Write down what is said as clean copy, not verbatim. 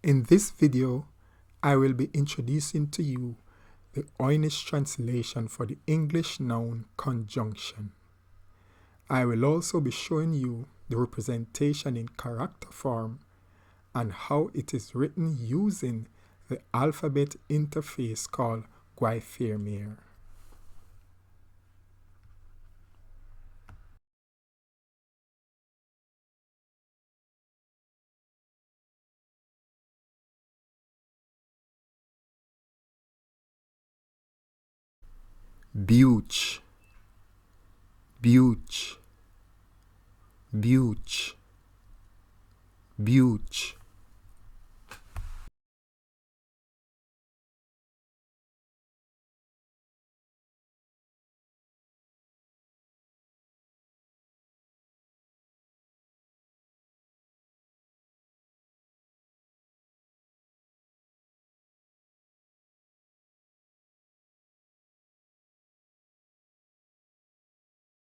In this video, I will be introducing to you the Oy'Nissh translation for the English noun conjunction. I will also be showing you the representation in character form and how it is written using the alphabet interface called Gwaifermer. Buch, buch, buch, buch.